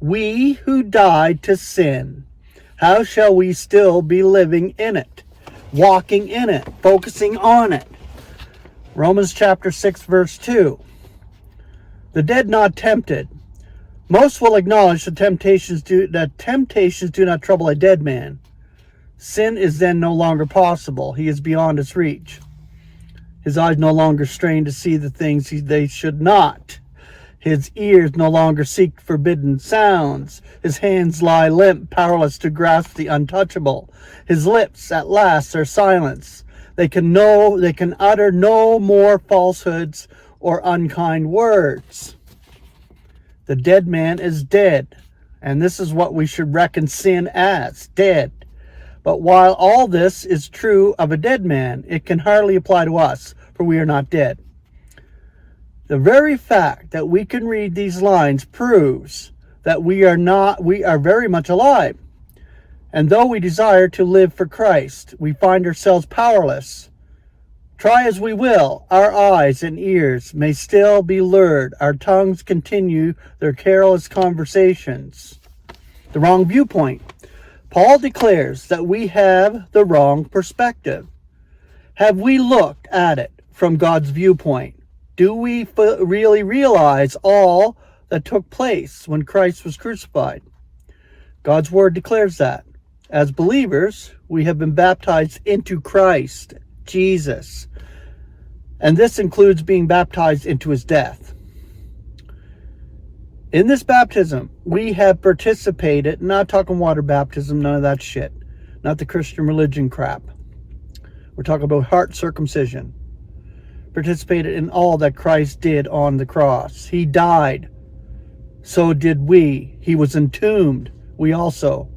We who died to sin, how shall we still be living in it, walking in it, focusing on it? Romans chapter 6, verse 2. The dead not tempted. Most will acknowledge that temptations do not trouble a dead man. Sin is then no longer possible. He is beyond its reach. His eyes no longer strain to see the things they should not. His ears no longer seek forbidden sounds. His hands lie limp, powerless to grasp the untouchable. His lips at last are silenced. They can utter no more falsehoods or unkind words. The dead man is dead, and this is what we should reckon sin as, dead. But while all this is true of a dead man, it can hardly apply to us, for we are not dead. The very fact that we can read these lines proves that we are very much alive. And though we desire to live for Christ, we find ourselves powerless. Try as we will, our eyes and ears may still be lured. Our tongues continue their careless conversations. The wrong viewpoint. Paul declares that we have the wrong perspective. Have we looked at it from God's viewpoint? Do we really realize all that took place when Christ was crucified? God's word declares that. As believers, we have been baptized into Christ, Jesus. And this includes being baptized into his death. In this baptism, we have participated, not talking water baptism, none of that shit. Not the Christian religion crap. We're talking about heart circumcision. Participated in all that Christ did on the cross. He died. So did we. He was entombed. We also.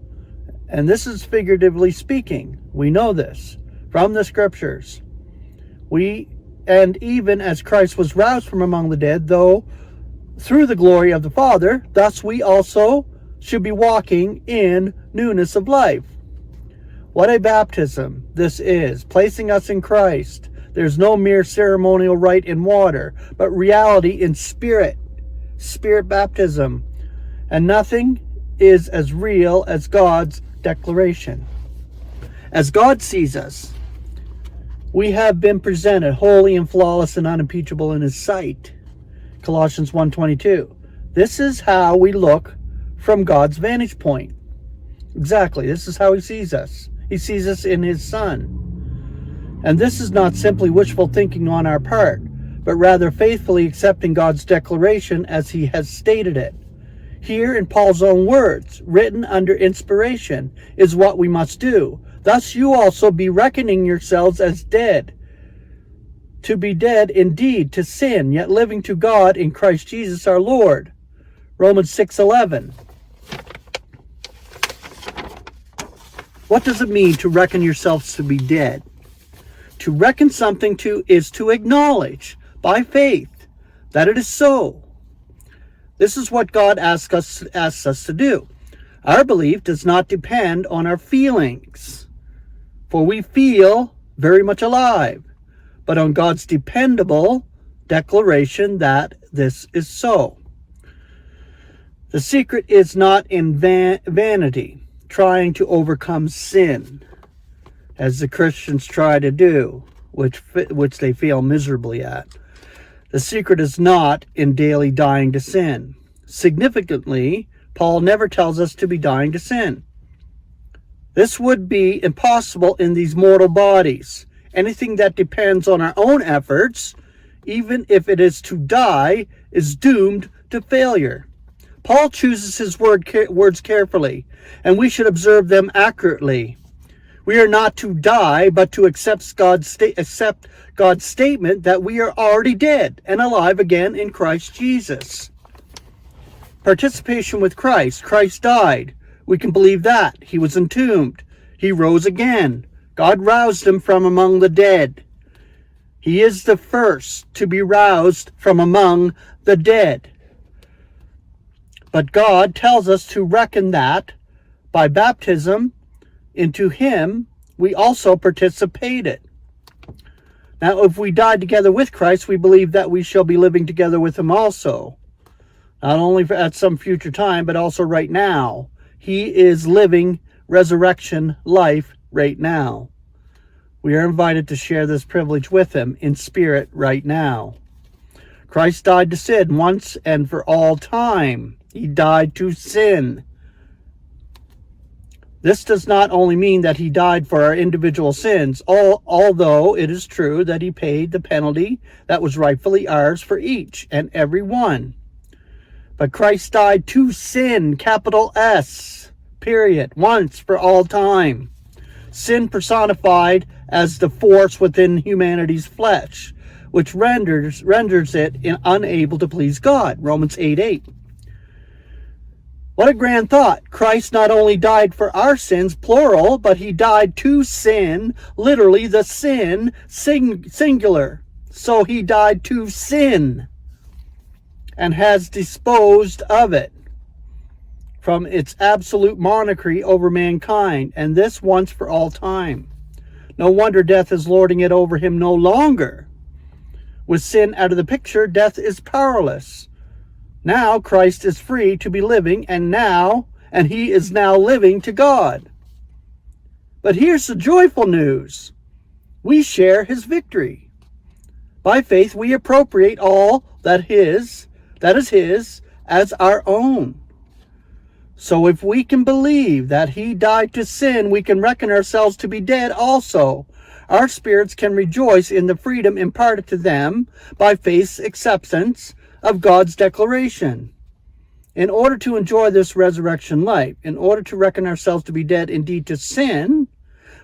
And this is figuratively speaking. We know this from the scriptures. And even as Christ was roused from among the dead, though through the glory of the Father, thus we also should be walking in newness of life. What a baptism this is, placing us in Christ. There's no mere ceremonial rite in water, but reality in spirit baptism. And nothing is as real as God's declaration. As God sees us, we have been presented holy and flawless and unimpeachable in his sight. Colossians 1:22. This is how we look from God's vantage point. Exactly, this is how he sees us. He sees us in his Son. And this is not simply wishful thinking on our part, but rather faithfully accepting God's declaration as he has stated it. Here in Paul's own words, written under inspiration, is what we must do. Thus you also be reckoning yourselves as dead. To be dead indeed to sin, yet living to God in Christ Jesus our Lord. Romans 6:11. What does it mean to reckon yourselves to be dead? To reckon something is to acknowledge by faith that it is so. This is what God asks us to do. Our belief does not depend on our feelings, for we feel very much alive, but on God's dependable declaration that this is so. The secret is not in vanity, trying to overcome sin, as the Christians try to do, which they fail miserably at. The secret is not in daily dying to sin. Significantly, Paul never tells us to be dying to sin. This would be impossible in these mortal bodies. Anything that depends on our own efforts, even if it is to die, is doomed to failure. Paul chooses his words carefully, and we should observe them accurately. We are not to die, but to accept God's statement that we are already dead and alive again in Christ Jesus. Participation with Christ. Christ died. We can believe that. He was entombed. He rose again. God roused him from among the dead. He is the first to be roused from among the dead. But God tells us to reckon that by baptism into him, we also participated. Now, if we died together with Christ, we believe that we shall be living together with him also. Not only at some future time, but also right now. He is living resurrection life right now. We are invited to share this privilege with him in spirit right now. Christ died to sin once and for all time. He died to sin. This does not only mean that he died for our individual sins, although it is true that he paid the penalty that was rightfully ours for each and every one. But Christ died to sin, capital S, period, once for all time. Sin personified as the force within humanity's flesh, which renders it unable to please God. Romans 8:8. What a grand thought. Christ not only died for our sins, plural, but he died to sin, literally the sin, singular. So he died to sin and has disposed of it from its absolute monarchy over mankind, and this once for all time. No wonder death is lording it over him no longer. With sin out of the picture, death is powerless. Now Christ is free to be living, and he is now living to God. But here's the joyful news. We share his victory. By faith, we appropriate all that is his as our own. So if we can believe that he died to sin, we can reckon ourselves to be dead also. Our spirits can rejoice in the freedom imparted to them by faith's acceptance of God's declaration. In order to enjoy this resurrection life, in order to reckon ourselves to be dead indeed to sin,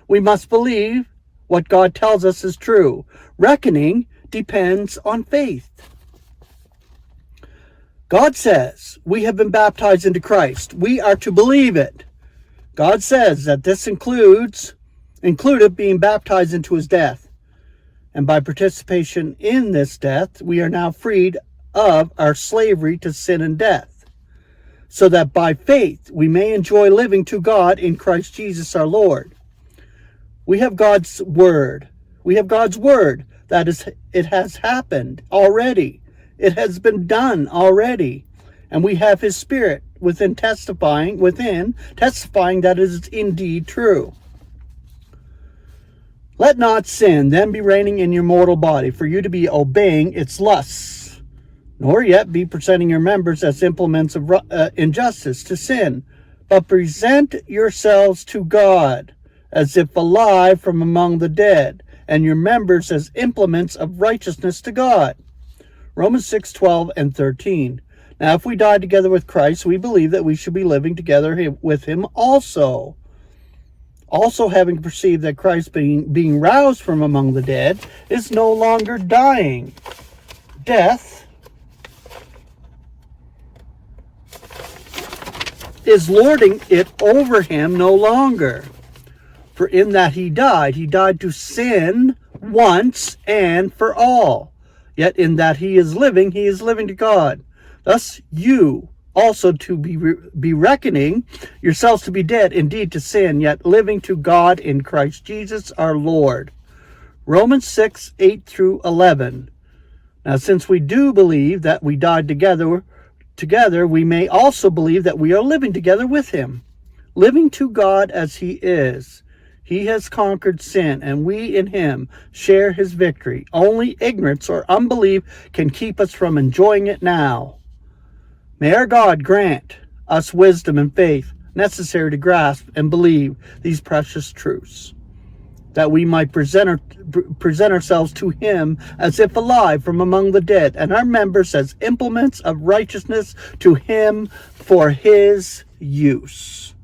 we must believe what God tells us is true. Reckoning depends on faith. God says we have been baptized into Christ. We are to believe it. God says that this included being baptized into his death. And by participation in this death, we are now freed of our slavery to sin and death, so that by faith we may enjoy living to God in Christ Jesus our Lord. We have God's word. We have God's word. That is, it has happened already. It has been done already. And we have his spirit testifying that it is indeed true. Let not sin then be reigning in your mortal body, for you to be obeying its lusts, nor yet be presenting your members as implements of injustice to sin, but present yourselves to God as if alive from among the dead, and your members as implements of righteousness to God. Romans 6:12 and 13. Now if we died together with Christ, we believe that we should be living together with him also. Also having perceived that Christ being roused from among the dead is no longer dying. Death is lording it over him no longer. For in that he died to sin once and for all. Yet in that he is living to God. Thus you also to be reckoning yourselves to be dead indeed to sin, yet living to God in Christ Jesus our Lord. Romans 6:8 through 11. Now since we do believe that we died together, we may also believe that we are living together with him, living to God as he is. He has conquered sin, and we in him share his victory. Only ignorance or unbelief can keep us from enjoying it now. May our God grant us wisdom and faith necessary to grasp and believe these precious truths, that we might present ourselves to him as if alive from among the dead, and our members as implements of righteousness to him for his use.